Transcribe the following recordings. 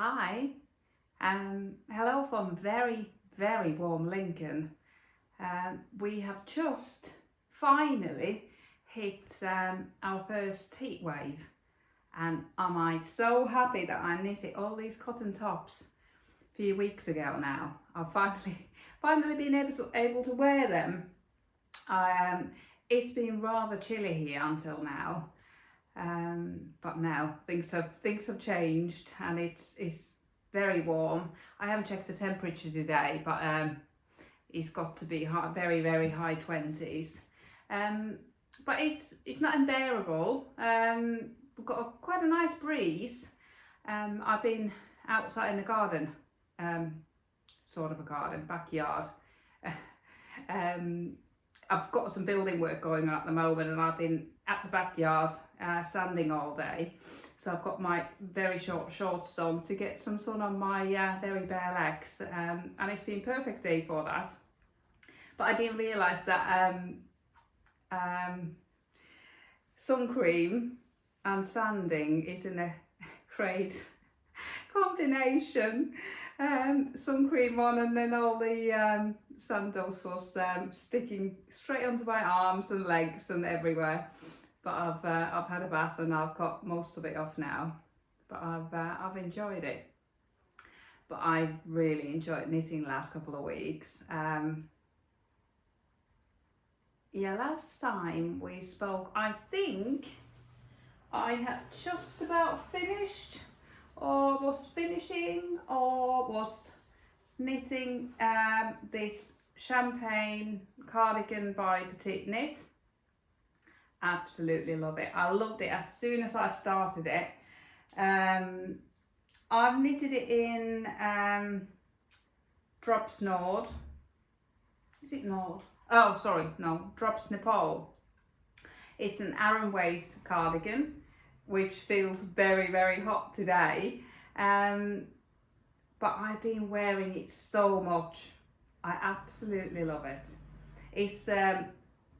Hi, hello from very, very warm Lincoln. We have just finally hit our first heat wave, and am I so happy that I knitted all these cotton tops a few weeks ago now. I've finally been able to wear them. It's been rather chilly here until now. But now things have changed and it's very warm. I haven't checked the temperature today, but it's got to be very, very high 20s. But it's not unbearable. We've got quite a nice breeze. I've been outside in the garden, sort of a garden, backyard. I've got some building work going on at the moment, and I've been at the backyard sanding all day. So I've got my very short shorts on to get some sun on my very bare legs, and it's been perfect day for that. But I didn't realise that sun cream and sanding is in a great combination. Sun cream on, and then all the sandals was sticking straight onto my arms and legs and everywhere. But I've had a bath and I've got most of it off now. But I've enjoyed it. But I really enjoyed knitting the last couple of weeks. Last time we spoke, I think I had just about finished, or was finishing, or was knitting this champagne cardigan by Petite Knit. Absolutely love it. I loved it as soon as I started it. I've knitted it in Drops Nord. Is it Nord? Oh, sorry, no, Drops Nepal. It's an Aran waist cardigan, which feels very, very hot today. But I've been wearing it so much. I absolutely love it.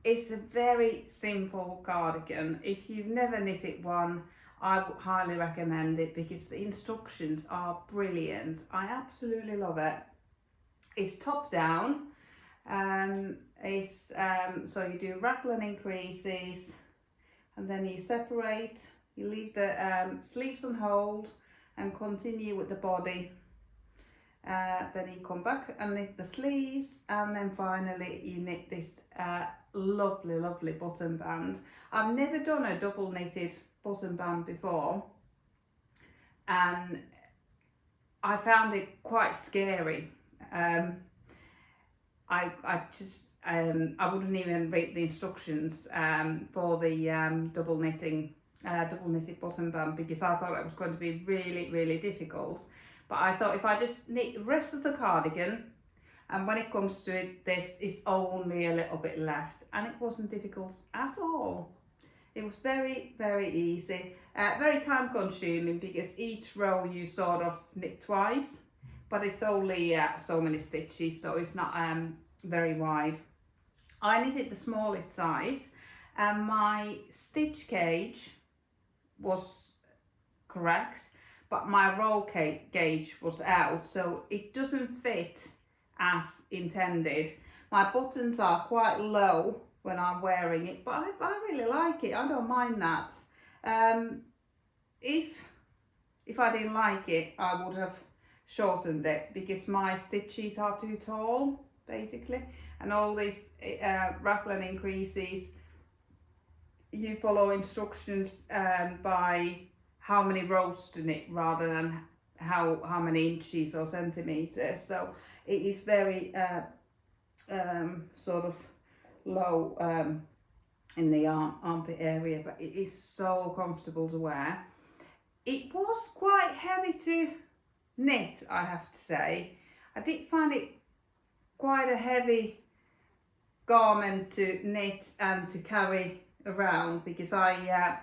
It's a very simple cardigan. If you've never knitted one, I would highly recommend it because the instructions are brilliant. I absolutely love it. It's top down. So you do raglan increases, and then you separate. You leave the sleeves on hold and continue with the body. Then you come back and knit the sleeves, and then finally you knit this lovely button band. I've never done a double knitted button band before, and I found it quite scary. I wouldn't even read the instructions for the double knitted button band, because I thought it was going to be really difficult. But I thought if I just knit the rest of the cardigan, and when it comes to it, this is only a little bit left, and it wasn't difficult at all. It was very easy, very time consuming, because each row you sort of knit twice, but it's only so many stitches, so it's not very wide. I knitted the smallest size, and my stitch gauge was correct, but my row gauge was out, so it doesn't fit as intended. My buttons are quite low when I'm wearing it, but I really like it. I don't mind that. If I didn't like it, I would have shortened it, because my stitches are too tall, basically. And all these raglan increases, you follow instructions by how many rows to knit rather than how many inches or centimeters. So it is very sort of low in the armpit area, but it is so comfortable to wear. It was quite heavy to knit, I have to say. I did find it quite a heavy garment to knit and to carry around, because I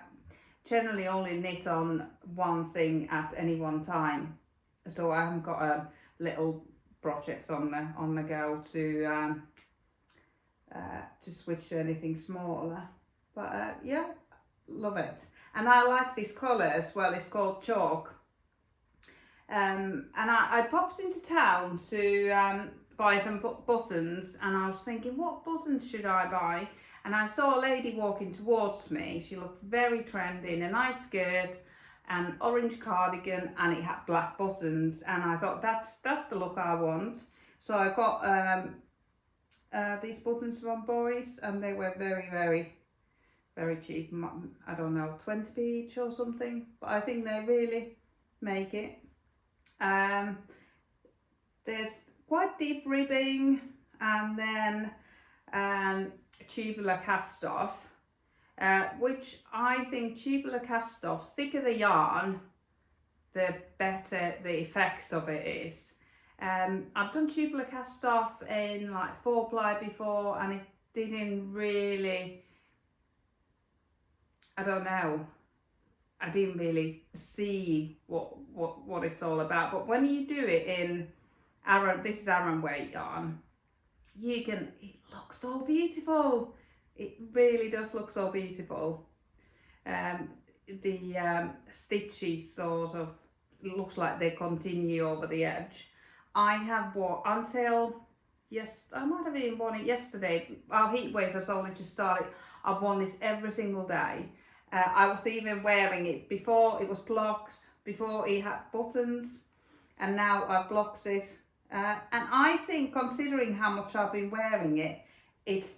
generally only knit on one thing at any one time, so I haven't got a little projects on the go to switch to anything smaller. But yeah, love it. And I like this colour as well. It's called chalk. And I popped into town to buy some buttons, and I was thinking, what buttons should I buy? And I saw a lady walking towards me. She looked very trendy in a nice skirt, an orange cardigan, and it had black buttons. And I thought, that's the look I want. So I got these buttons from Boys, and they were very, very, very cheap. I don't know, 20p each or something, but I think they really make it. There's quite deep ribbing, and then tubular cast off, which I think tubular cast off, thicker the yarn, the better the effects of it is. I've done tubular cast off in like 4-ply before, and it didn't really, I don't know, I didn't really see what it's all about. But when you do it in this is Aran weight yarn, it looks so beautiful. It really does look so beautiful. The stitches sort of looks like they continue over the edge. I have worn until I might have even worn it yesterday. Our heat wave has only just started. I've worn this every single day. I was even wearing it before it was blocks, before it had buttons, and now I've blocked it. And I think, considering how much I've been wearing it, it's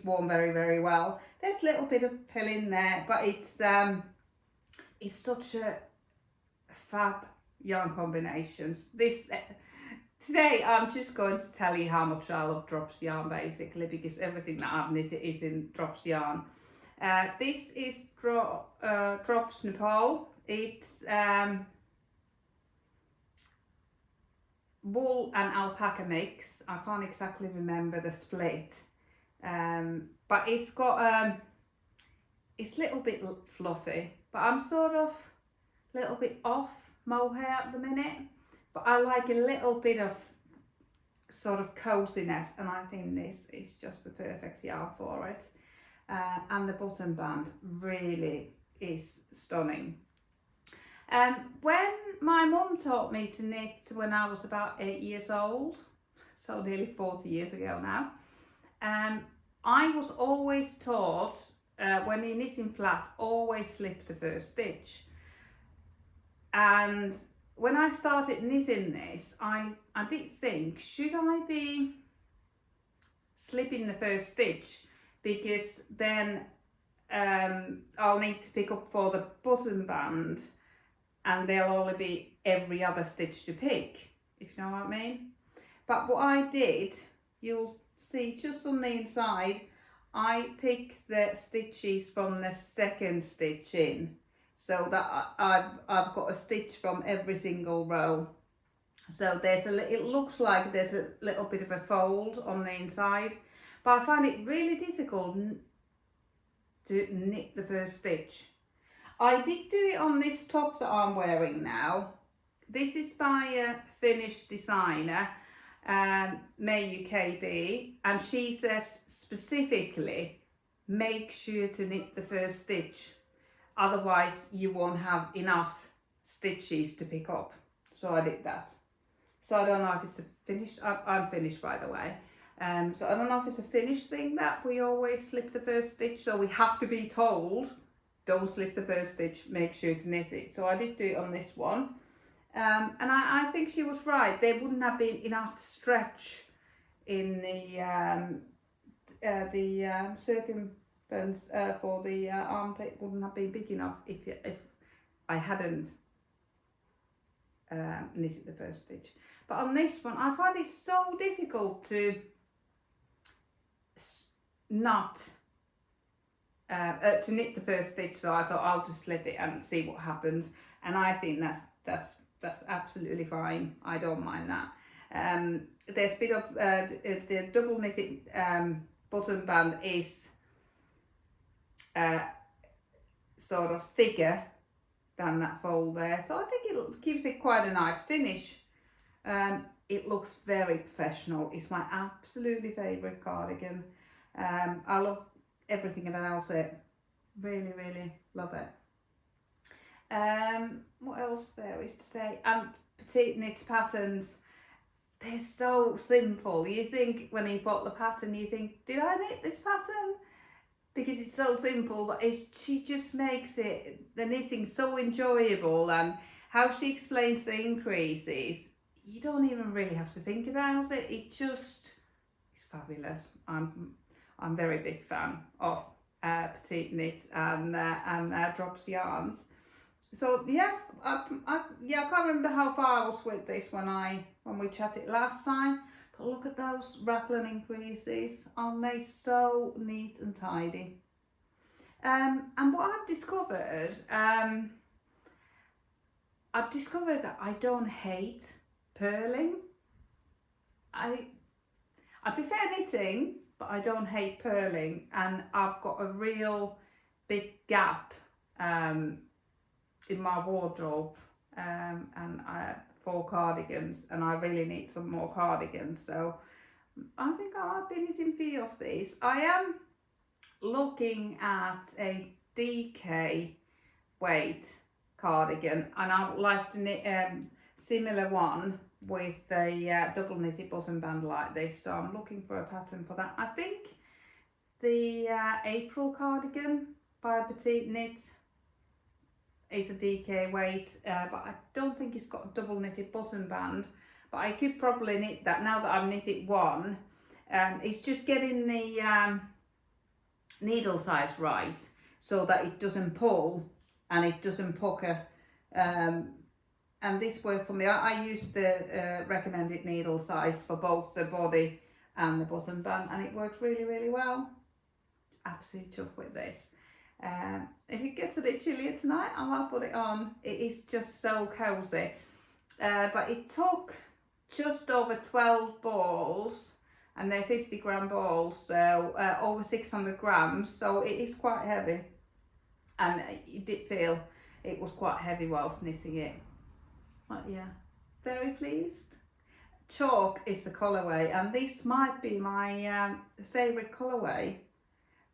worn very, very well. There's a little bit of pill in there, but it's such a fab yarn combinations. Today I'm just going to tell you how much I love Drops yarn, basically, because everything that I've knitted is in Drops yarn. This is Drops Nepal. It's wool and alpaca mix. I can't exactly remember the split, but it's got it's a little bit fluffy, but I'm sort of a little bit off mohair at the minute, but I like a little bit of sort of coziness, and I think this is just the perfect yarn for it. And the button band really is stunning. When my mum taught me to knit when I was about 8 years old, so nearly 40 years ago now, I was always taught, when you're knitting flat, always slip the first stitch. And when I started knitting this, I did think, should I be slipping the first stitch? Because then I'll need to pick up for the button band, and there'll only be every other stitch to pick, if you know what I mean. But what I did, you'll see just on the inside, I picked the stitches from the second stitch in, so that I've got a stitch from every single row. So it looks like there's a little bit of a fold on the inside, but I find it really difficult to knit the first stitch. I did do it on this top that I'm wearing now. This is by a Finnish designer, May UKB, and she says specifically, make sure to knit the first stitch, otherwise you won't have enough stitches to pick up. So I did that. So I don't know if it's a Finnish, I'm Finnish by the way, so I don't know if it's a Finnish thing that we always slip the first stitch, so we have to be told, don't slip the first stitch, make sure to knit it. So I did do it on this one, and I think she was right. There wouldn't have been enough stretch in the circumference for the armpit, wouldn't have been big enough if I hadn't knitted the first stitch. But on this one, I find it so difficult to not to knit the first stitch, so I thought I'll just slip it and see what happens, and I think that's absolutely fine. I don't mind that. There's a bit of the double knitted button band is sort of thicker than that fold there, so I think it gives it quite a nice finish. It looks very professional. It's my absolutely favourite cardigan. I love everything about it. Really, really love it. What else there is to say? Petite knit patterns. They're so simple. You think when you bought the pattern, you think, did I knit this pattern? Because it's so simple, but she just makes the knitting so enjoyable, and how she explains the increases, you don't even really have to think about it. It just is fabulous. I'm very big fan of petite knit and drops yarns. So yeah, I can't remember how far I was with this when we chatted last time. But look at those raglan increases. Aren't they so neat and tidy? And what I've discovered that I don't hate purling. I prefer knitting, but I don't hate purling, and I've got a real big gap in my wardrobe for cardigans, and I really need some more cardigans, so I think I might be knitting a few of these. I am looking at a DK weight cardigan, and I would like to knit similar one with a double knitted button band like this, so I'm looking for a pattern for that. I think the April cardigan by Petite Knit is a DK weight, but I don't think it's got a double knitted button band, but I could probably knit that now that I've knitted one. It's just getting the needle size right so that it doesn't pull and it doesn't pucker, and this worked for me. I used the recommended needle size for both the body and the button band, and it works really well. Absolutely chuffed with this. If it gets a bit chillier tonight, I might put it on. It is just so cozy. But it took just over 12 balls, and they're 50-gram balls, so over 600 grams, so it is quite heavy, and you did feel it was quite heavy whilst knitting it. But yeah, very pleased. Chalk is the colourway, and this might be my favourite colourway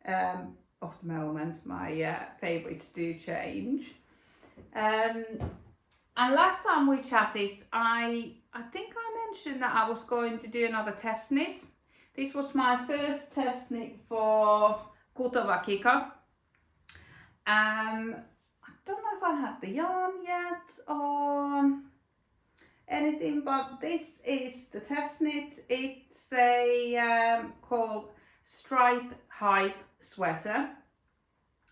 of the moment. My favourites do change. And last time we chatted, I think I mentioned that I was going to do another test knit. This was my first test knit for Kutova Kika. I don't know if I have the yarn yet or anything, but this is the test knit. It's a called Stripe Hype Sweater,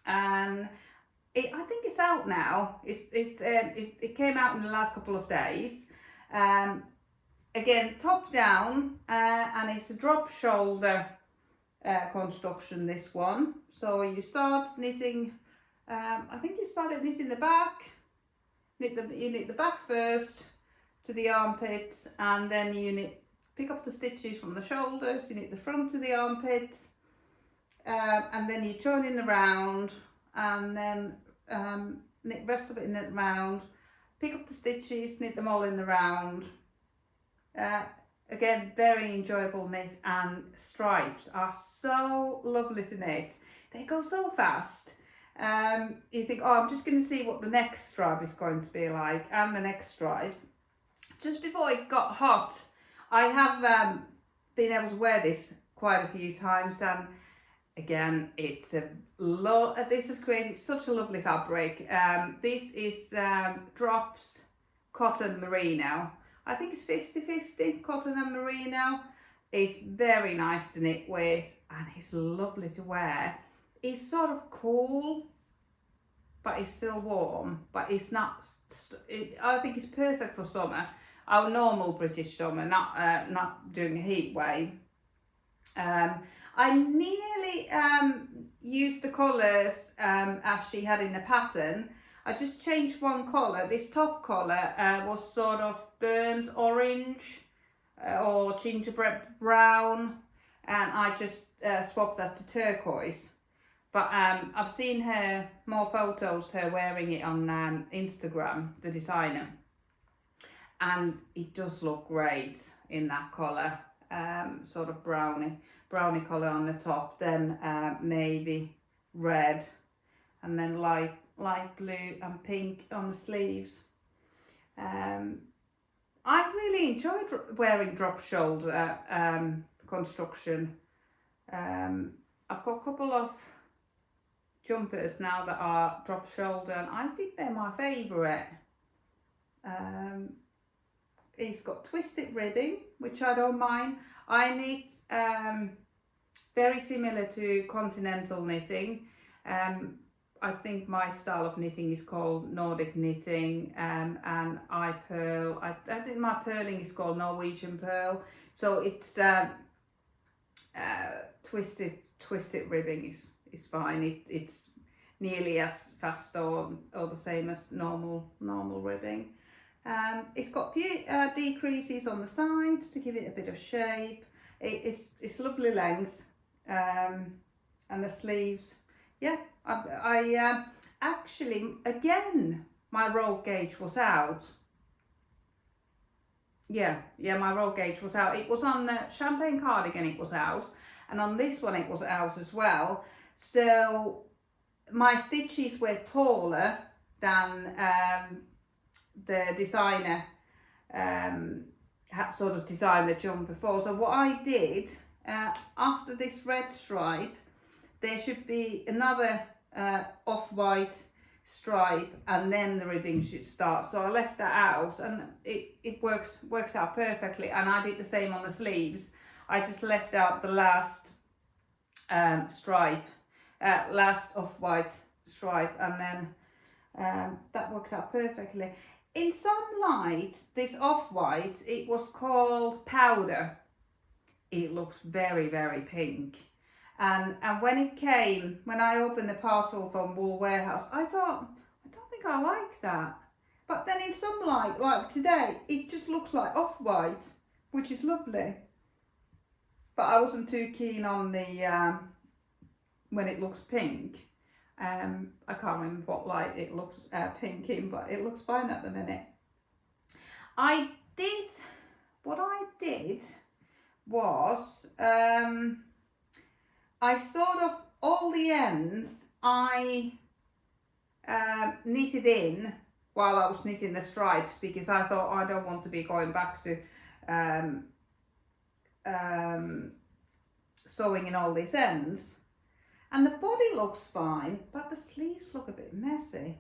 and I think it's out now. It came out in the last couple of days. Again, top down, and it's a drop shoulder construction, this one. So you start knitting, I think you started knitting the back, you knit the back first to the armpits, and then you pick up the stitches from the shoulders, you knit the front to the armpits, and then you join in the round, and then knit the rest of it in the round, pick up the stitches, knit them all in the round. Again, very enjoyable knit, and stripes are so lovely to knit. They go so fast. You think, oh, I'm just going to see what the next stripe is going to be like, and the next stripe. Just before it got hot, I have been able to wear this quite a few times, and again, it's this has created such a lovely fabric. This is Drops Cotton Merino. I think it's 50-50 cotton and merino. It's very nice to knit with, and it's lovely to wear. It's sort of cool, but it's still warm, but it's not, I think it's perfect for summer. Our normal British summer, not doing a heat wave. I nearly used the colours as she had in the pattern. I just changed one colour. This top colour was sort of burnt orange or gingerbread brown, and I just swapped that to turquoise. But I've seen more photos, her wearing it on Instagram, the designer, and it does look great in that colour, sort of brownie colour on the top, then navy red, and then light light blue and pink on the sleeves. I really enjoyed wearing drop shoulder construction. I've got a couple of jumpers now that are drop shoulder, and I think they're my favourite. It's got twisted ribbing, which I don't mind. I knit very similar to continental knitting. I think my style of knitting is called Nordic knitting, and I purl. I think my purling is called Norwegian purl. So it's twisted ribbing is fine. It's nearly as fast or the same as normal ribbing. It's got a few decreases on the sides to give it a bit of shape. It's lovely length, and the sleeves. Yeah, I actually, again, my roll gauge was out. Yeah, my roll gauge was out. It was on the champagne cardigan, it was out, and on this one it was out as well. So my stitches were taller than the designer had sort of designed the jumper for. So what I did, after this red stripe, there should be another off-white stripe, and then the ribbing should start. So I left that out, and it works out perfectly. And I did the same on the sleeves. I just left out the last stripe, last off-white stripe, and then that works out perfectly. In some light, this off-white, it was called powder. It looks very, very pink. And when I opened the parcel from Wool Warehouse, I thought, I don't think I like that. But then in some light, like today, it just looks like off-white, which is lovely. But I wasn't too keen on the, when it looks pink. I can't remember what light it looks pink in, but it looks fine at the minute. What I did was, I sort of, all the ends, I knitted in while I was knitting the stripes, because I thought I don't want to be going back to sewing in all these ends. And the body looks fine, but the sleeves look a bit messy.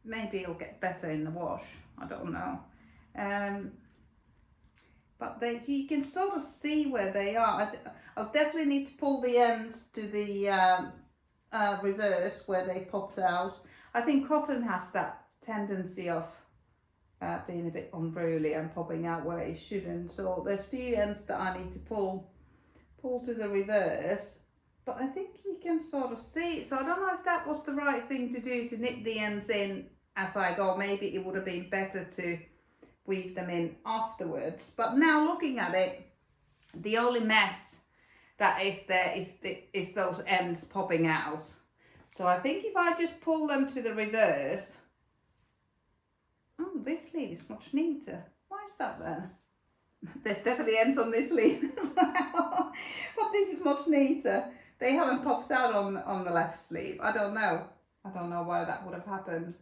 Maybe it'll get better in the wash, I don't know. But you can sort of see where they are. I'll definitely need to pull the ends to the reverse where they popped out. I think cotton has that tendency of being a bit unruly and popping out where it shouldn't. So there's a few ends that I need to pull to the reverse, but I think you can sort of see it. So I don't know if that was the right thing to do, to knit the ends in as I go. Maybe it would have been better to weave them in afterwards. But now looking at it, the only mess that is there is those ends popping out. So I think if I just pull them to the reverse, oh, this sleeve is much neater. Why is that then? There's definitely ends on this sleeve as well, but this is much neater. They haven't popped out on the left sleeve. I don't know why that would have happened.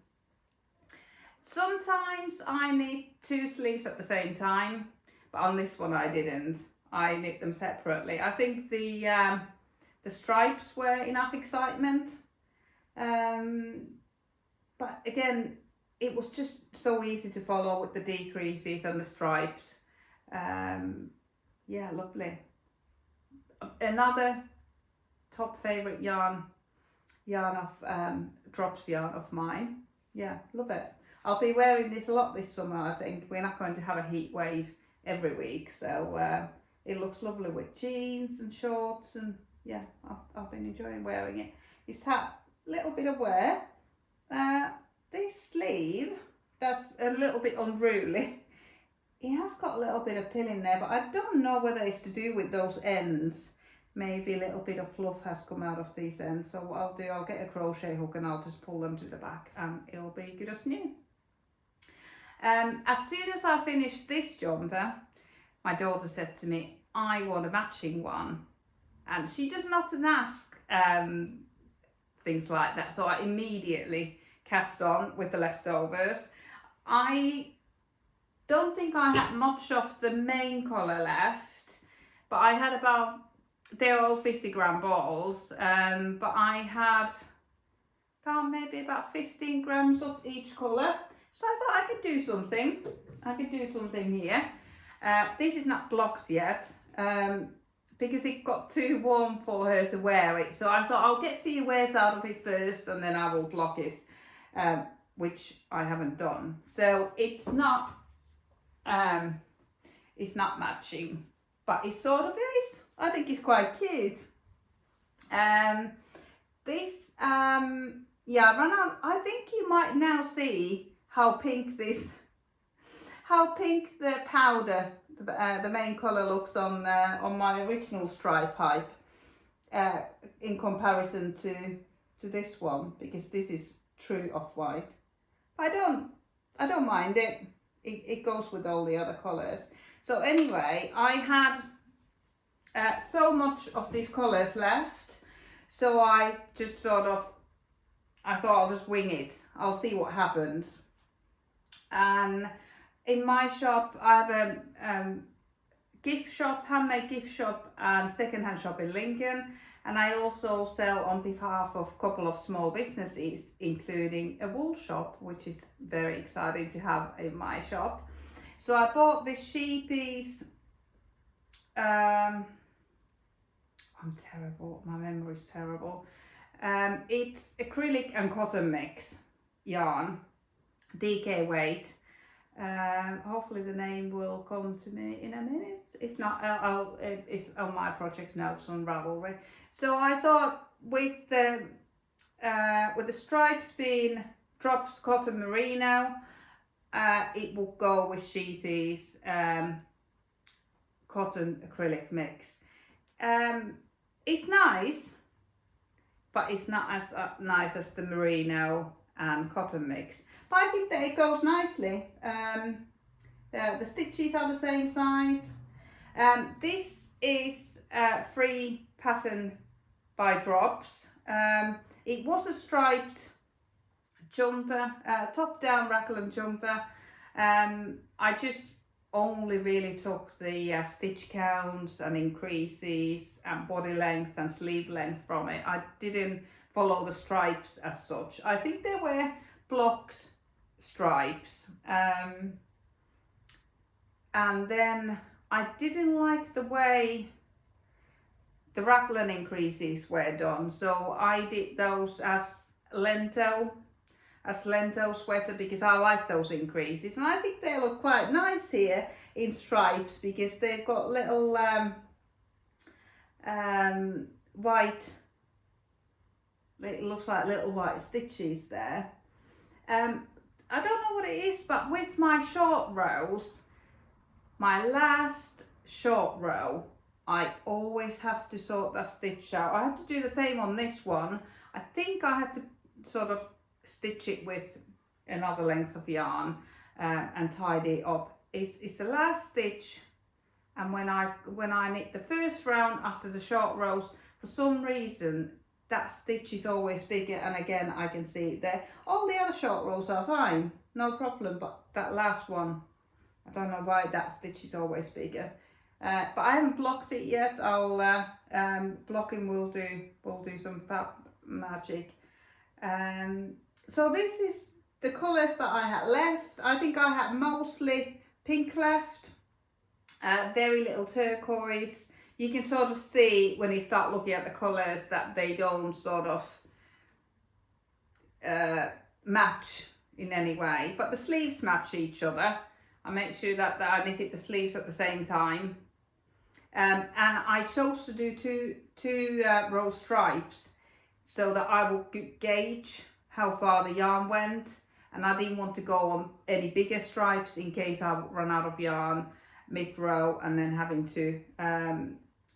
Sometimes I knit two sleeves at the same time, but on this one I didn't. I knit them separately. I think the stripes were enough excitement, but again, it was just so easy to follow with the decreases and the stripes. Yeah, lovely. Another top favourite yarn of drops yarn of mine. Yeah, love it. I'll be wearing this a lot this summer, I think. We're not going to have a heat wave every week, so it looks lovely with jeans and shorts, and yeah, I've been enjoying wearing it. It's had a little bit of wear. This sleeve, that's a little bit unruly. It has got a little bit of pill in there, but I don't know whether it's to do with those ends. Maybe a little bit of fluff has come out of these ends. So what I'll do, I'll get a crochet hook and I'll just pull them to the back, and it'll be good as new. As soon as I finished this jumper, my daughter said to me, I want a matching one. And she doesn't often ask things like that. So I immediately cast on with the leftovers. I don't think I had much of the main colour left, but I had about, they're all 50-gram bottles, but I had found maybe about 15 grams of each colour. So I thought I could do something. I could do something here. This is not blocks yet, because it got too warm for her to wear it. So I thought I'll get a few wears out of it first and then I will block it, which I haven't done. So it's not matching, but it sort of is. I think it's quite cute. This, yeah, I ran out. I think you might now see how pink the powder, the main colour looks on my original stripe pipe, in comparison to this one, because this is true off-white. I don't mind it. It goes with all the other colours. So anyway, I had so much of these colours left, so I just I thought I'll just wing it. I'll see what happens. And in my shop, I have a gift shop, handmade gift shop and second-hand shop in Lincoln. And I also sell on behalf of a couple of small businesses, including a wool shop, which is very exciting to have in my shop. So I bought this sheepies. I'm terrible, my memory is terrible. It's acrylic and cotton mix yarn, DK weight. Hopefully the name will come to me in a minute. If not, it's on my project notes on Ravelry. So I thought with the stripes being drops cotton merino, it will go with sheepies cotton acrylic mix. It's nice, but it's not as nice as the merino and cotton mix. But I think that it goes nicely. The stitches are the same size. This is free pattern by Drops. It was a striped jumper, top down raglan jumper. I just only really took the stitch counts and increases and body length and sleeve length from it. I didn't follow the stripes as such. I think they were blocked stripes, and then I didn't like the way the raglan increases were done, so I did those as lentil sweater, because I like those increases, and I think they look quite nice here in stripes, because they've got little white, it looks like little white stitches there. I don't know what it is, but with my short rows, my last short row, I always have to sort that stitch out. I had to do the same on this one. I think I had to sort of stitch it with another length of yarn and tidy it up. It's the last stitch, and when I knit the first round after the short rows, for some reason that stitch is always bigger, and again I can see it there. All the other short rows are fine, no problem, but that last one, I don't know why that stitch is always bigger. But I haven't blocked it yet. I'll blocking will do some fab magic. So this is the colours that I had left. I think I had mostly pink left, very little turquoise. You can sort of see when you start looking at the colours that they don't sort of match in any way, but the sleeves match each other. I make sure that I knitted the sleeves at the same time, and I chose to do two row stripes so that I will gauge how far the yarn went, and I didn't want to go on any bigger stripes in case I run out of yarn mid-row and then having to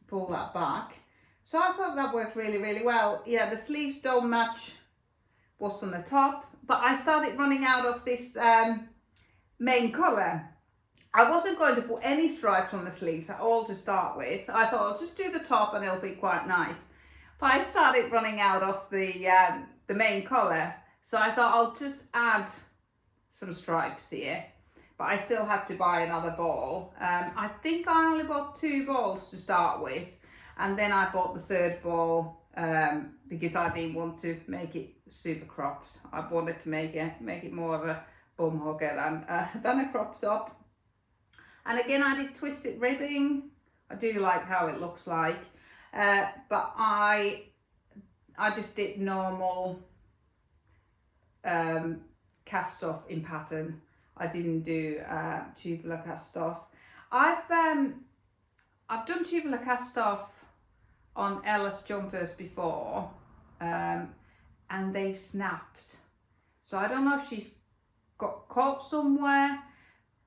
pull that back. So I thought that worked really, really well. Yeah, the sleeves don't match what's on the top, but I started running out of this main colour. I wasn't going to put any stripes on the sleeves at all to start with. I thought I'll just do the top and it'll be quite nice. but I started running out of the main colour, so I thought I'll just add some stripes here. But I still had to buy another ball. I think I only bought 2 balls to start with, and then I bought the 3rd ball because I didn't want to make it super cropped. I wanted to make it more of a bum hugger than a crop top. And again, I did twisted ribbing. I do like how it looks like, but I just did normal cast off in pattern. I didn't do tubular cast off. I've done tubular cast off on Ella's jumpers before, and they've snapped. So I don't know if she's got caught somewhere,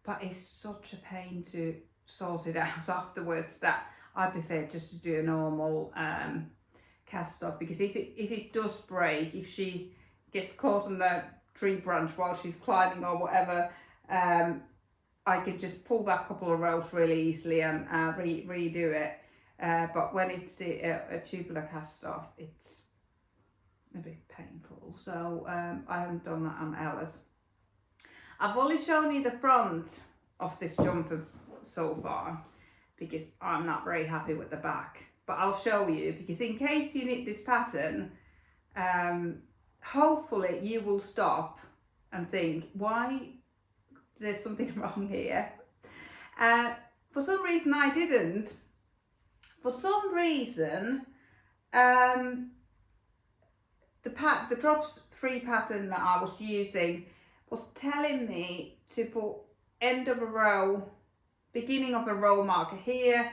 but it's such a pain to sort it out afterwards that I prefer just to do a normal cast off, because if it does break, if she gets caught on the tree branch while she's climbing or whatever, I could just pull that couple of rows really easily and redo it. But when it's a tubular cast off, it's a bit painful. So I haven't done that on Ella's. I've only shown you the front of this jumper so far because I'm not very happy with the back. But I'll show you, because in case you knit this pattern, hopefully you will stop and think, why, there's something wrong here. For some reason I didn't. For some reason, the drops 3 pattern that I was using was telling me to put end of a row, beginning of a row marker here,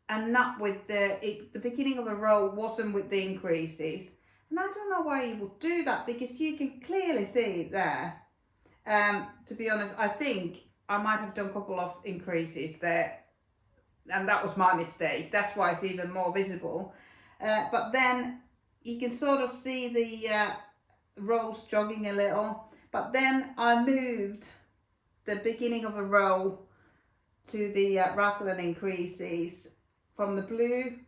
and not with the beginning of a row wasn't with the increases. And I don't know why you would do that, because you can clearly see it there. To be honest, I think I might have done a couple of increases there, and that was my mistake. That's why it's even more visible. But then you can sort of see the rows jogging a little. But then I moved the beginning of a row to the raglan increases from the blue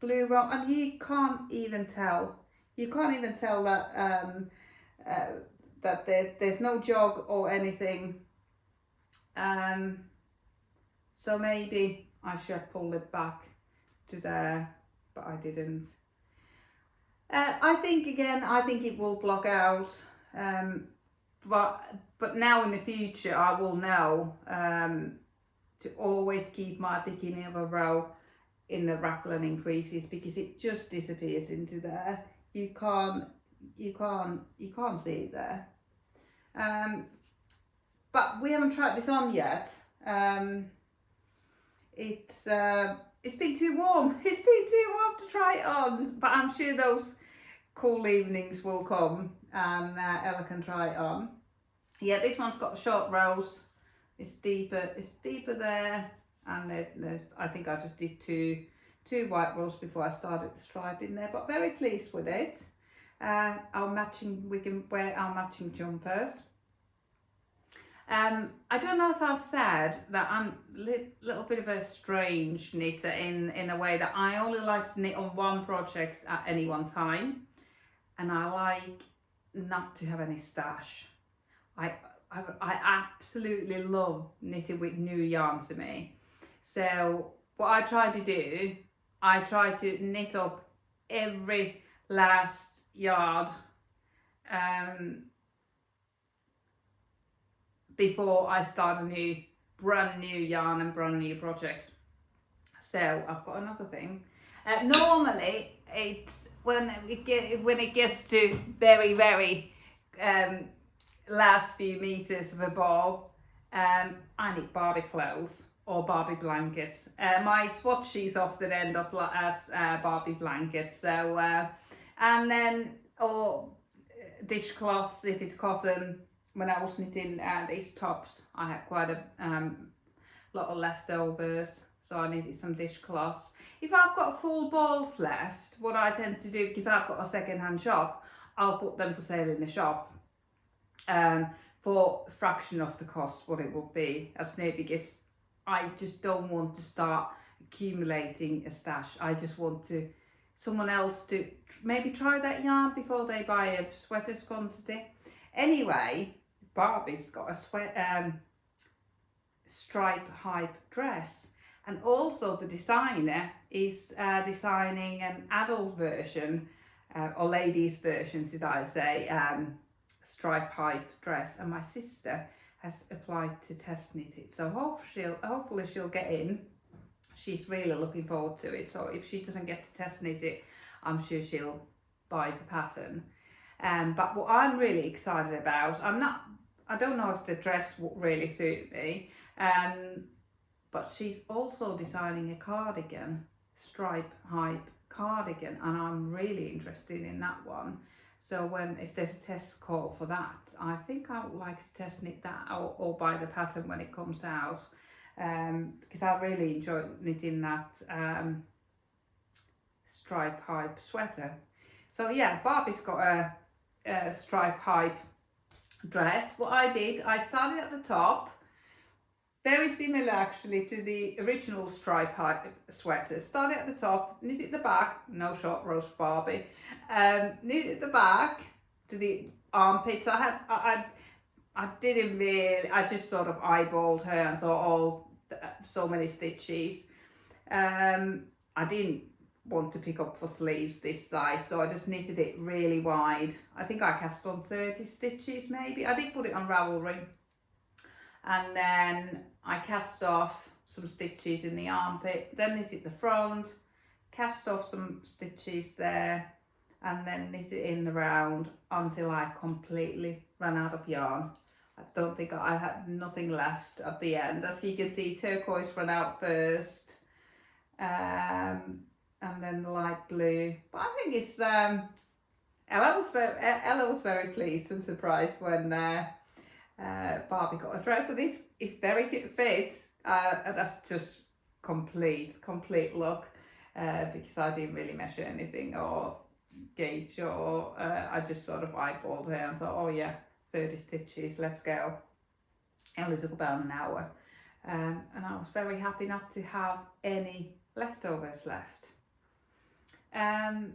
row, and you can't even tell. You can't even tell that that there's no jog or anything. So maybe I should have pulled it back to there, but I didn't. I think it will block out. But now in the future I will know to always keep my beginning of a row in the raglan increases, because it just disappears into there. You can't see it there. But we haven't tried this on yet. It's been too warm. It's been too warm to try it on, but I'm sure those cool evenings will come and Ella can try it on. Yeah, this one's got short rows. It's deeper there, and there's I think I just did two white rows before I started the striping there, but very pleased with it. We can wear our matching jumpers. I don't know if I've said that I'm a little bit of a strange knitter in a way that I only like to knit on one project at any one time, and I like not to have any stash. I absolutely love knitting with new yarn to me. So what I try to do, I try to knit up every last yard before I start a brand new yarn and brand new project. So I've got another thing. Normally it's when it gets to very last few meters of a ball, I knit Barbie clothes or Barbie blankets. My swatches often end up as Barbie blankets. So and then or dishcloths if it's cotton. When I was knitting these tops, I had quite a lot of leftovers, so I needed some dishcloths. If I've got full balls left, what I tend to do, because I've got a second-hand shop, I'll put them for sale in the shop for a fraction of the cost what it would be as new, because I just don't want to start accumulating a stash. I just want to someone else to maybe try that yarn before they buy a sweaters quantity. Anyway, Barbie's got a stripe hype dress, and also the designer is designing an adult version, or ladies version should I say, stripe hype dress, and my sister has applied to test knit it, so hopefully she'll get in. She's really looking forward to it, so if she doesn't get to test knit it, I'm sure she'll buy the pattern. But what I'm really excited about, I don't know if the dress will really suit me, but she's also designing a cardigan, stripe hype cardigan, and I'm really interested in that one. So if there's a test call for that, I think I would like to test knit that or buy the pattern when it comes out, because I really enjoy knitting that stripe hype sweater. So yeah, Barbie's got a stripe hype dress. What I did, I started at the top, very similar actually to the original stripe hype sweater. Started at the top, knitted the back, no short roast Barbie, knitted the back to the armpits. I didn't really, I just sort of eyeballed her and thought, oh, so many stitches. I didn't want to pick up for sleeves this size, so I just knitted it really wide. I think I cast on 30 stitches maybe. I did put it on Ravelry, and then I cast off some stitches in the armpit, then knitted the front, cast off some stitches there, and then knit it in the round until I completely ran out of yarn. I don't think I had nothing left at the end. As you can see, turquoise ran out first, and then the light blue. But I think it's Ella was very pleased and surprised when Barbie got a dress, and this is very cute fit. That's just complete luck, because I didn't really measure anything or gauge, or I just sort of eyeballed her and thought, oh yeah, 30 stitches, let's go. It only took about an hour, and I was very happy not to have any leftovers left. And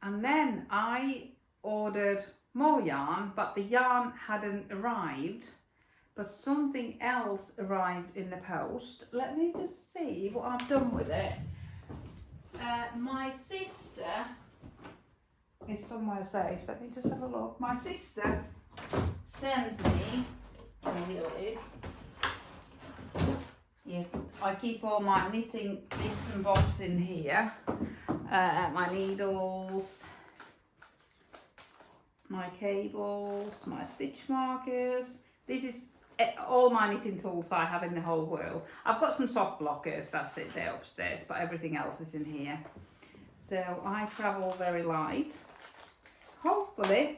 then I ordered more yarn, but the yarn hadn't arrived, but something else arrived in the post. Let me just see what I've done with it. My sister is somewhere safe. Let me just have a look. My sister sent me, oh, here it is. Yes, I keep all my knitting bits and bobs in here. My needles, my cables, my stitch markers. This is all my knitting tools I have in the whole world. I've got some sock blockers, that's it, they're upstairs, but everything else is in here. So I travel very light. Hopefully,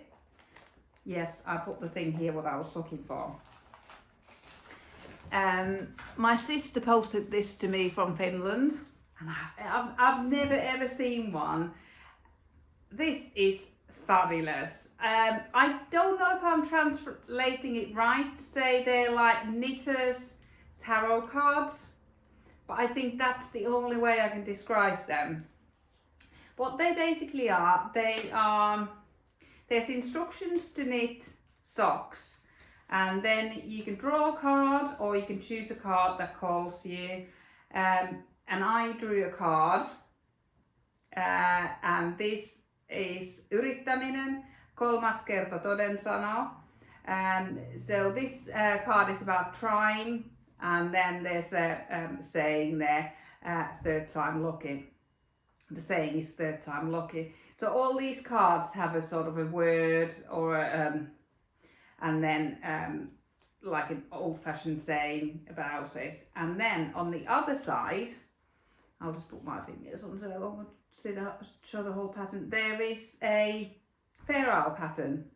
yes, I put the thing here what I was looking for. My sister posted this to me from Finland, and I've never ever seen one. This is fabulous. I don't know if I'm translating it right to say they're like knitters tarot cards, but I think that's the only way I can describe them. What they basically are, there's instructions to knit socks, and then you can draw a card or you can choose a card that calls you, and I drew a card, and this is yrittäminen, kolmas kerta todensano. So this card is about trying, and then there's a saying there, third time lucky. The saying is third time lucky. So all these cards have a sort of a word or and then like an old-fashioned saying about it. And then on the other side, I'll just put my fingers on so I won't show the whole pattern. There is a fair hour pattern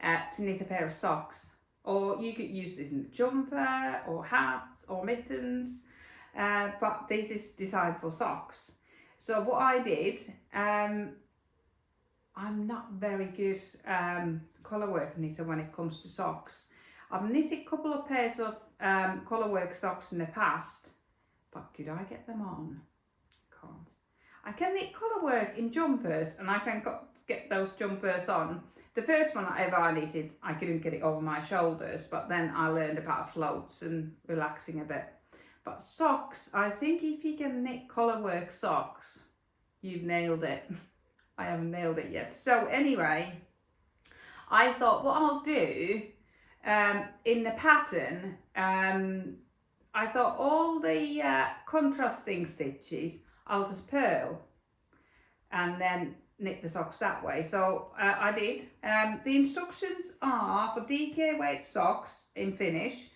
to knit a pair of socks, or you could use this in a jumper or hats or mittens, but this is designed for socks. So what I did, I'm not very good colourwork knitter when it comes to socks. I've knitted a couple of pairs of colourwork socks in the past, but could I get them on? Can't. I can knit colour work in jumpers, and I can get those jumpers on. The first one I ever knitted, I couldn't get it over my shoulders, but then I learned about floats and relaxing a bit. But socks, I think if you can knit colour work socks, you've nailed it. I haven't nailed it yet. So anyway, I thought what I'll do in the pattern, I thought all the contrasting stitches I'll just purl and then knit the socks that way. So I did. The instructions are for DK weight socks in Finnish,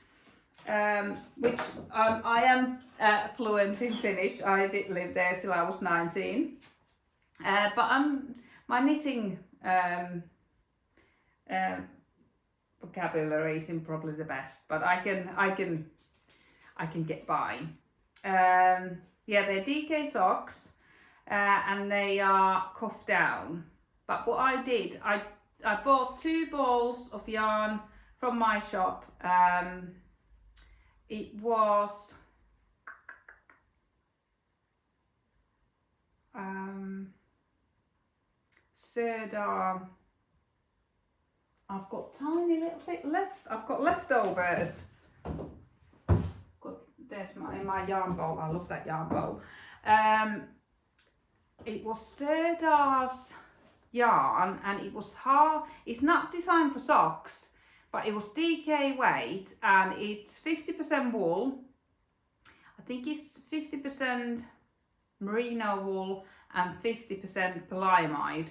which I am fluent in Finnish. I did live there till I was 19. But my knitting vocabulary isn't probably the best, but I can get by. Yeah, they're DK socks, and they are cuffed down. But what I did, I bought 2 balls of yarn from my shop. It was Cedar. I've got tiny little bit left. I've got leftovers. There's my yarn bowl. I love that yarn bowl. It was Cedar's yarn, and it was hard. It's not designed for socks, but it was DK weight, and it's 50% wool. I think it's 50% merino wool and 50% polyamide,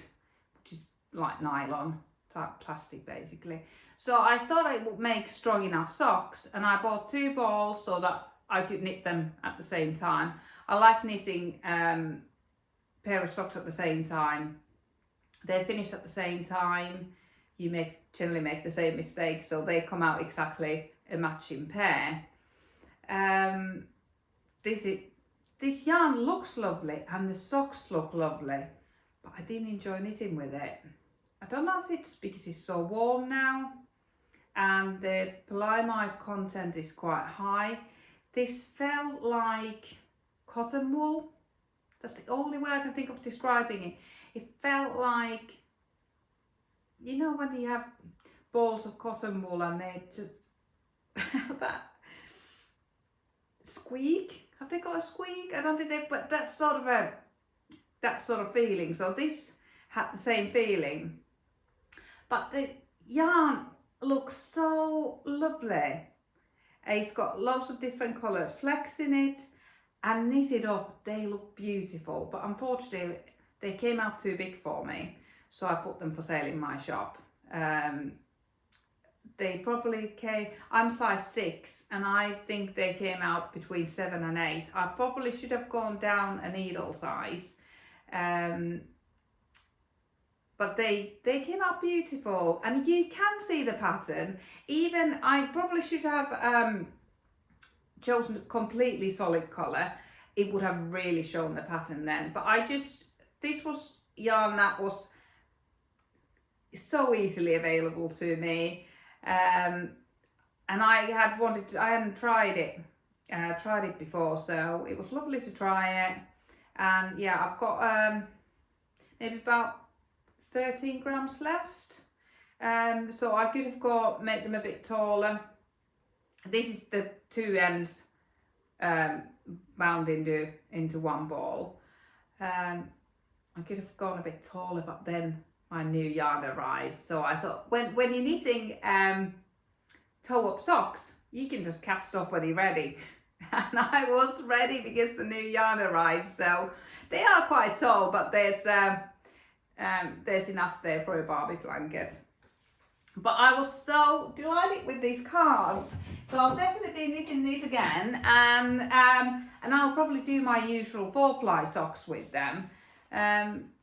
which is like nylon type plastic basically. So I thought it would make strong enough socks, and I bought 2 balls so that I could knit them at the same time. I like knitting pair of socks at the same time. They finish at the same time. You generally make the same mistake, so they come out exactly a matching pair. This yarn looks lovely and the socks look lovely, but I didn't enjoy knitting with it. I don't know if it's because it's so warm now and the polyamide content is quite high. This felt like cotton wool. That's the only way I can think of describing it. It felt like, you know, when you have balls of cotton wool and they just have that squeak. Have they got a squeak? I don't think they, but that sort of feeling. So this had the same feeling, but the yarn looks so lovely. It's got lots of different coloured flecks in it, and knitted up they look beautiful, but unfortunately they came out too big for me, so I put them for sale in my shop. They probably came, I'm size 6 and I think they came out between 7 and 8. I probably should have gone down a needle size, but they came out beautiful, and you can see the pattern. Even I probably should have chosen completely solid colour. It would have really shown the pattern then, but this was yarn that was so easily available to me, and I hadn't tried it before, so it was lovely to try it. And yeah, I've got maybe about 13 grams left, so I could have made them a bit taller. This is the 2 ends bound into one ball. I could have gone a bit taller, but then my new yarn arrived, so I thought when you're knitting toe-up socks, you can just cast off when you're ready. And I was ready because the new yarn arrived, so they are quite tall, but there's enough there for a Barbie blanket. But I was so delighted with these cards, so I'll definitely be knitting these again, and I'll probably do my usual 4-ply socks with them.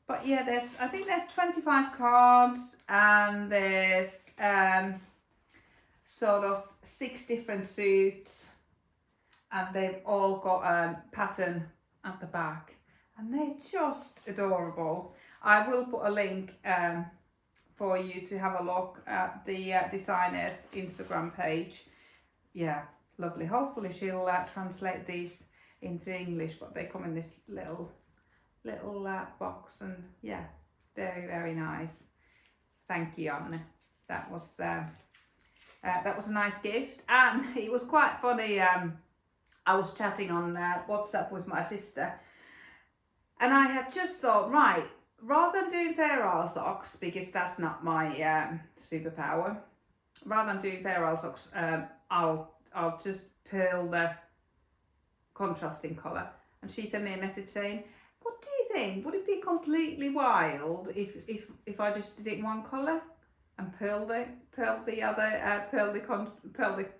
But yeah, I think there's 25 cards, and there's sort of 6 different suits, and they've all got a pattern at the back, and they're just adorable. I will put a link for you to have a look at the designer's Instagram page. Yeah, lovely. Hopefully she'll translate these into English, but they come in this little little box, and yeah, very, very nice. Thank you, Anna. That was a nice gift, and it was quite funny. I was chatting on WhatsApp with my sister, and I had just thought, right, rather than doing fair isle socks, because that's not my superpower, rather than doing fair isle socks, I'll just pearl the contrasting colour. And she sent me a message saying, what do you think? Would it be completely wild if I just did it in one colour and pearl the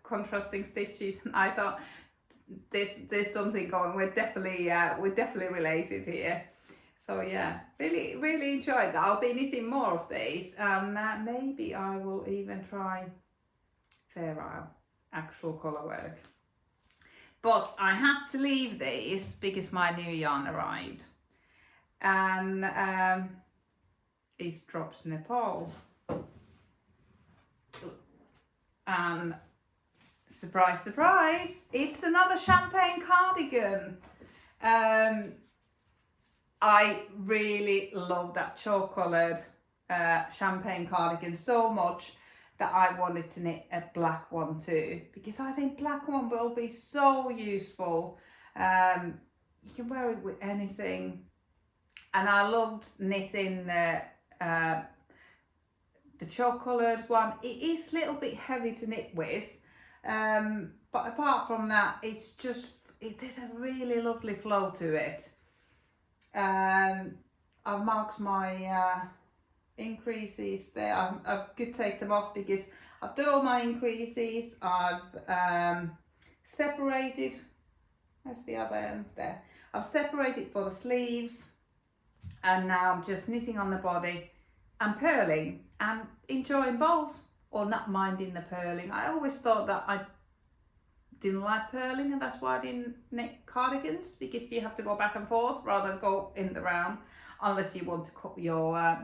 contrasting stitches? And I thought, there's something going. We're definitely related here. So yeah, really enjoyed that. I'll be knitting more of these, and maybe I will even try Fair Isle actual colour work. But I had to leave these because my new yarn arrived, and it's Drops Nepal, and surprise, surprise, it's another champagne cardigan. I really love that chalk coloured champagne cardigan so much that I wanted to knit a black one too, because I think black one will be so useful. You can wear it with anything, and I loved knitting the chalk coloured one. It is a little bit heavy to knit with, but apart from that, there's a really lovely flow to it. I've marked my increases there. I could take them off because I've done all my increases. I've separated, that's the other end there. I've separated for the sleeves, and now I'm just knitting on the body and purling and enjoying both, or not minding the purling. I always thought that I didn't like purling, and that's why I didn't knit cardigans, because you have to go back and forth rather than go in the round, unless you want to cut your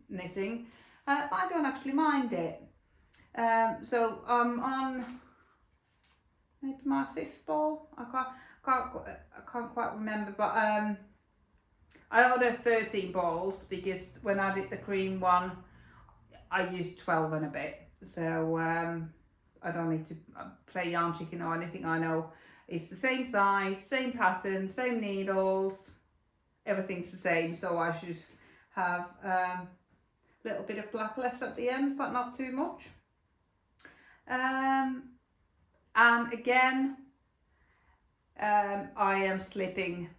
knitting. I don't actually mind it. So I'm on maybe my 5th ball. I can't quite remember, but I ordered 13 balls because when I did the cream one, I used 12 and a bit. So I don't need to play yarn chicken or anything. I know it's the same size, same pattern, same needles, everything's the same. So I should have a little bit of black left at the end, but not too much. And again, I am slipping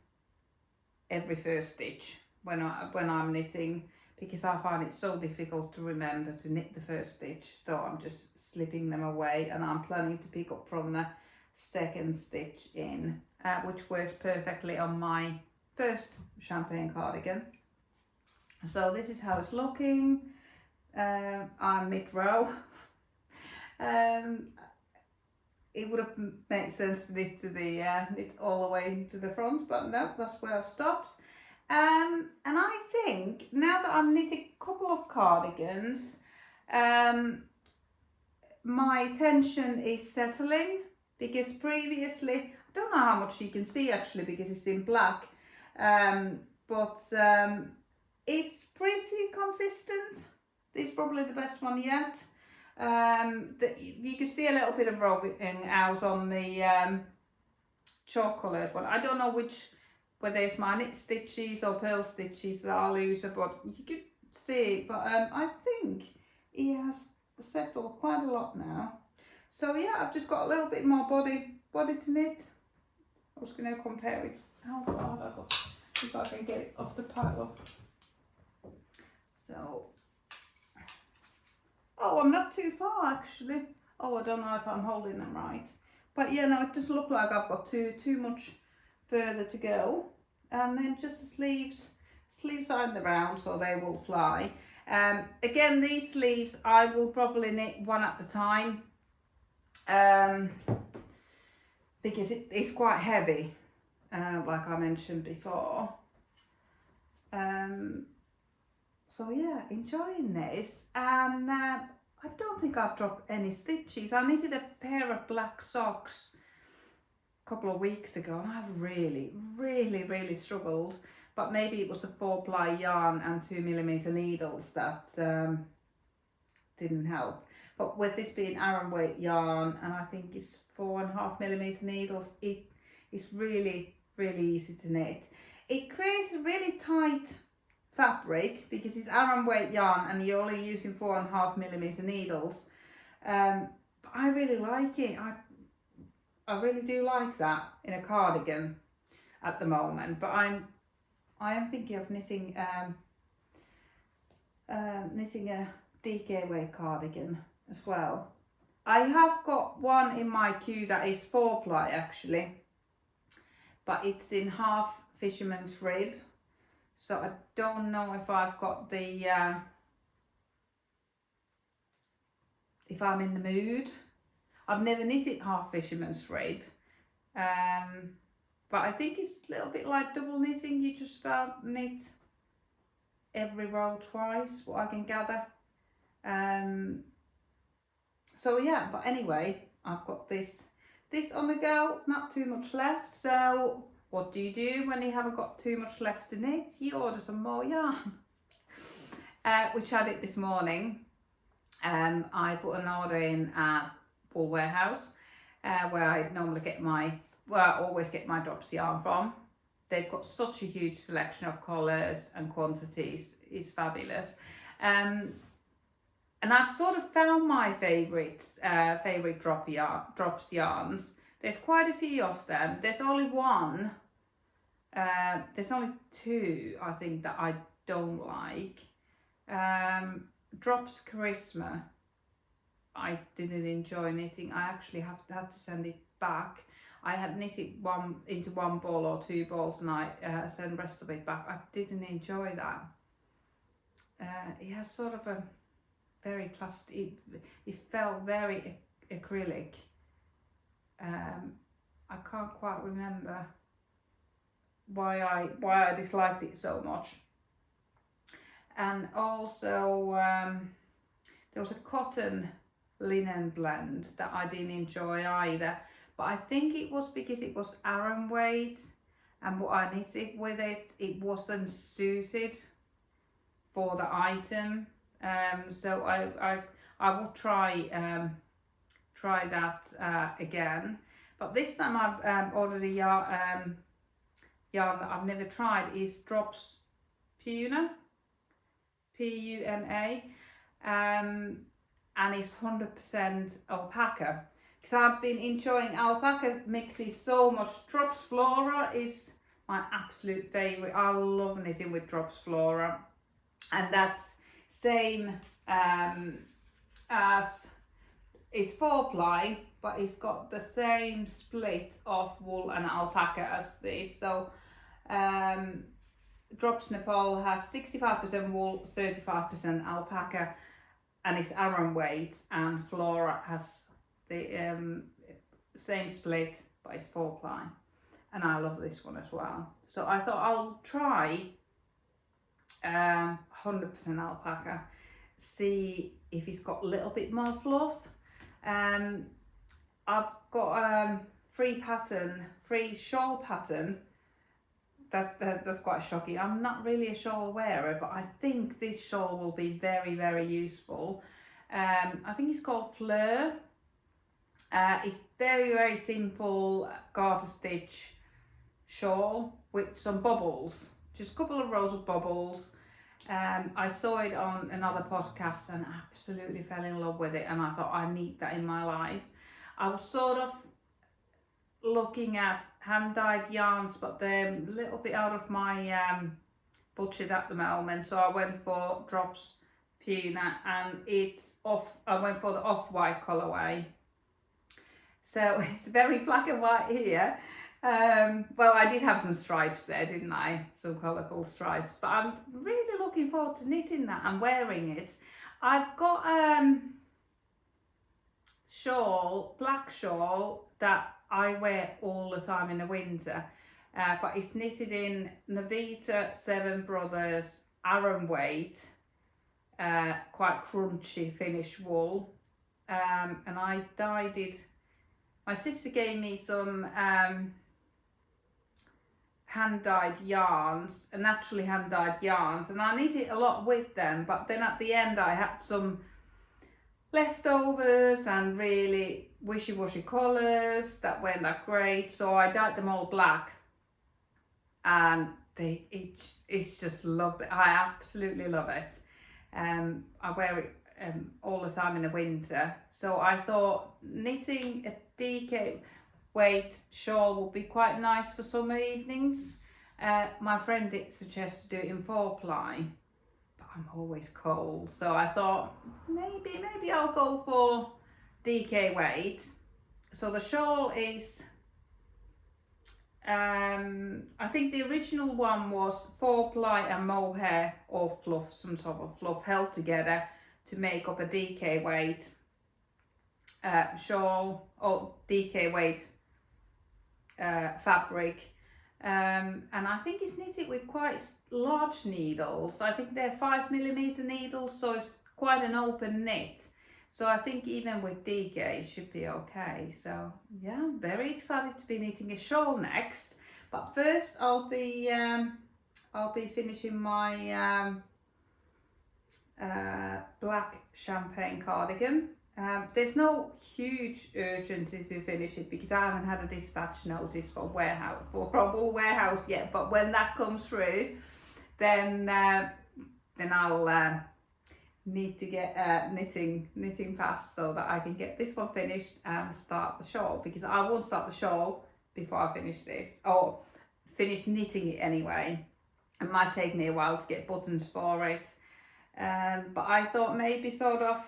every first stitch when I'm knitting, because I find it so difficult to remember to knit the first stitch, so I'm just slipping them away, and I'm planning to pick up from the 2nd stitch in, which works perfectly on my first champagne cardigan. So this is how it's looking. I'm mid-row. It would have made sense to knit to the knit all the way to the front, but no, that's where I've stopped. And I think now that I've knitted a couple of cardigans, my tension is settling, because previously, I don't know how much you can see actually because it's in black, but it's pretty consistent. This is probably the best one yet. You can see a little bit of rubbing out on the chalk coloured one. I don't know whether it's my knit stitches or pearl stitches that are looser, but you can see it. But I think he has settled quite a lot now. So yeah, I've just got a little bit more body to knit. I was going to compare it. Oh God, I got, if I can get it off the pile. So, oh, I'm not too far actually. Oh, I don't know if I'm holding them right. But yeah, no, it doesn't look like I've got too much further to go. And then just the sleeves are in the round, so they will fly. Again, these sleeves I will probably knit one at a time, because it's quite heavy, like I mentioned before. So yeah, enjoying this, and I don't think I've dropped any stitches. I knitted a pair of black socks a couple of weeks ago, and I've really struggled but maybe it was the 4-ply yarn and 2mm needles that didn't help. But with this being Aran weight yarn, and I think it's 4.5mm needles, it is really easy to knit. It creates a really tight fabric because it's Aran weight yarn and you're only using 4.5mm needles. But I really like it. I really do like that in a cardigan at the moment. But I am thinking of knitting knitting a DK weight cardigan as well. I have got one in my queue that is 4-ply actually, but it's in half fisherman's rib, so I don't know if I've got the if I'm in the mood. I've never knitted half fisherman's rib, but I think it's a little bit like double knitting. You just about knit every row twice, what I can gather. So yeah, but anyway, I've got this on the go, not too much left. So what do you do when you haven't got too much left to knit? You order some more yarn, which I did this morning. I put an order in at Wool Warehouse, where I normally get I always get my drops yarn from. They've got such a huge selection of colours and quantities. It's fabulous. And I've sort of found my favourite drops yarns. There's quite a few of them. There's only one. There's only two I think that I don't like. Drops Charisma, I didn't enjoy knitting. I actually had to send it back. I had knitted into one ball or 2 balls and I sent the rest of it back. I didn't enjoy that. It has sort of a very plastic, it felt very acrylic. I can't quite remember why I disliked it so much. And also there was a cotton linen blend that I didn't enjoy either, but I think it was because it was Aran weight and what I knitted with it wasn't suited for the item. So I will try that again, but this time I've ordered a yarn that I've never tried. Is Drops Puna, Puna, and it's 100% alpaca, because I've been enjoying alpaca mixes so much. Drops Flora is my absolute favourite. I love knitting with Drops Flora, and that's same as it's 4-ply, but it's got the same split of wool and alpaca as this. So Drops Nepal has 65% wool, 35% alpaca, and it's Aran weight, and Flora has the same split, but it's 4-ply, and I love this one as well. So I thought I'll try 100% alpaca, see if it's got a little bit more fluff. I've got free shawl pattern. That's quite shocking. I'm not really a shawl wearer, but I think this shawl will be very useful. I think it's called Fleur. It's very simple garter stitch shawl with some bubbles, just a couple of rows of bubbles. I saw it on another podcast and absolutely fell in love with it, and I thought I need that in my life. I was sort of looking at hand-dyed yarns, but they're a little bit out of my budget at the moment, so I went for Drops Puna, and I went for the off-white colourway. So it's very black and white here. Well, I did have some stripes there, didn't I? Some colourful stripes, but I'm really looking forward to knitting that and wearing it. I've got black shawl that I wear all the time in the winter, but it's knitted in Navita 7 Brothers Aran weight, quite crunchy Finnish wool, and I dyed it. My sister gave me some hand-dyed yarns, naturally hand-dyed yarns, and I knitted a lot with them, but then at the end I had some leftovers and really wishy-washy colours that weren't that great, so I dyed them all black, and it's just lovely. I absolutely love it. I wear it all the time in the winter, so I thought knitting a DK weight shawl would be quite nice for summer evenings. My friend did suggest to do it in 4-ply, but I'm always cold, so I thought maybe I'll go for DK weight. So the shawl is I think the original one was 4-ply and mohair or fluff, some sort of fluff held together to make up a DK weight shawl or DK weight fabric. And I think it's knitted with quite large needles. I think they're 5mm needles, so it's quite an open knit. So I think even with DK it should be okay. So yeah, I'm very excited to be knitting a shawl next. But first I'll be finishing my black champagne cardigan. There's no huge urgency to finish it because I haven't had a dispatch notice from Wool Warehouse yet. But when that comes through, then I'll need to get knitting fast so that I can get this one finished and start the shawl, because I won't start the shawl before I finish this, or finish knitting it anyway. It might take me a while to get buttons for it, but I thought maybe sort of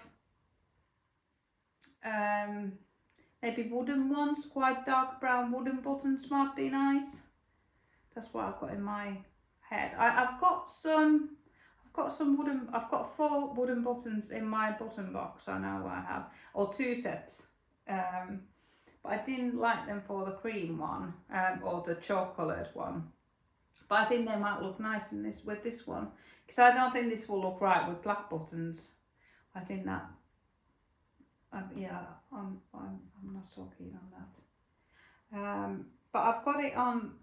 maybe wooden ones, quite dark brown wooden buttons might be nice. That's what I've got in my head. I've got 4 wooden buttons in my button box. I know I have, or 2 sets, but I didn't like them for the cream one or the chalk coloured one, but I think they might look nice in this with this one, because I don't think this will look right with black buttons. I think that yeah, I'm not so keen on that. But I've got it on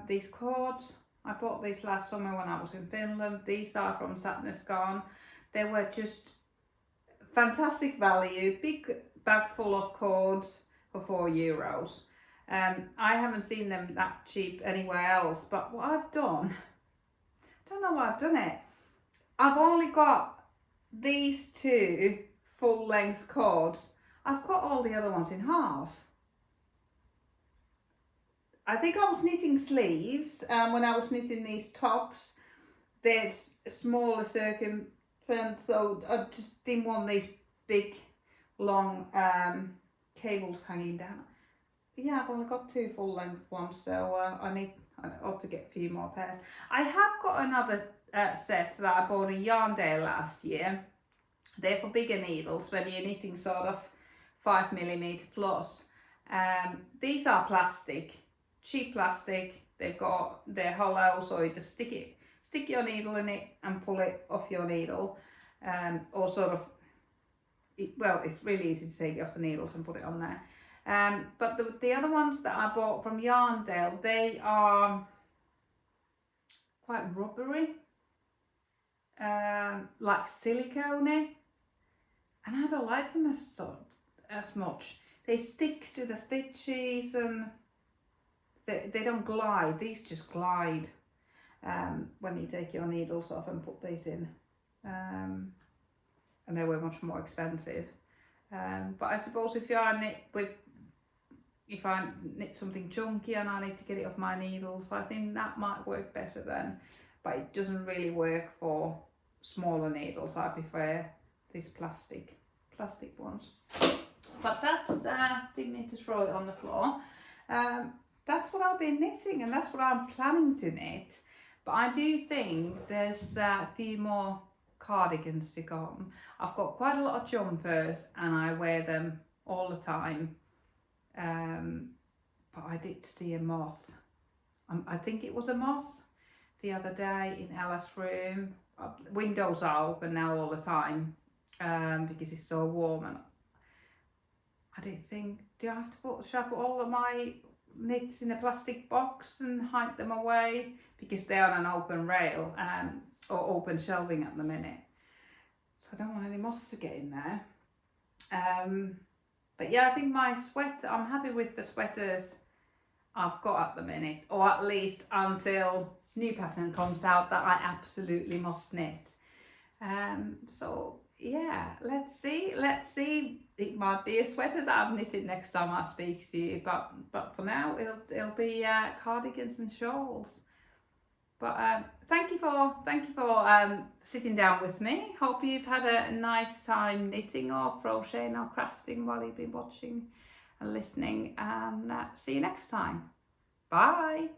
these cords. I bought these last summer when I was in Finland. These are from Satness Garn. They were just fantastic value. Big bag full of cords for €4. I haven't seen them that cheap anywhere else. But what I've done, I don't know why I've done it. I've only got these 2 full length cords. I've got all the other ones in half. I think I was knitting sleeves when I was knitting these tops. There's a smaller circumference, so I just didn't want these big long cables hanging down. But yeah, I've only got 2 full length ones, so I ought to get a few more pairs. I have got another set that I bought in Yarndale last year. They're for bigger needles when you're knitting sort of 5mm plus. These are plastic. Cheap plastic. They're hollow, so you just stick your needle in it and pull it off your needle, or sort of. Well, it's really easy to take it off the needles and put it on there. But the other ones that I bought from Yarndale, they are quite rubbery, like silicone, and I don't like them as much. They stick to the stitches and they don't glide. These just glide when you take your needles off and put these in, and they were much more expensive. But I suppose if I knit something chunky and I need to get it off my needles, I think that might work better then. But it doesn't really work for smaller needles. I prefer these plastic ones. But that's didn't mean to throw it on the floor. That's what I've been knitting, and that's what I'm planning to knit. But I do think there's a few more cardigans to come. I've got quite a lot of jumpers and I wear them all the time. But I did see a moth. I think it was a moth the other day in Ella's room. Windows are open now all the time because it's so warm, and I did think, should I put all of my knits in a plastic box and hide them away because they're on an open rail or open shelving at the minute. So I don't want any moths to get in there. But yeah, I think my sweater, I'm happy with the sweaters I've got at the minute, or at least until new pattern comes out that I absolutely must knit. So yeah, let's see. It might be a sweater that I'm knitting next time I speak to you, but for now it'll be cardigans and shawls. But thank you for sitting down with me. Hope you've had a nice time knitting or crocheting or crafting while you've been watching and listening, and see you next time. Bye.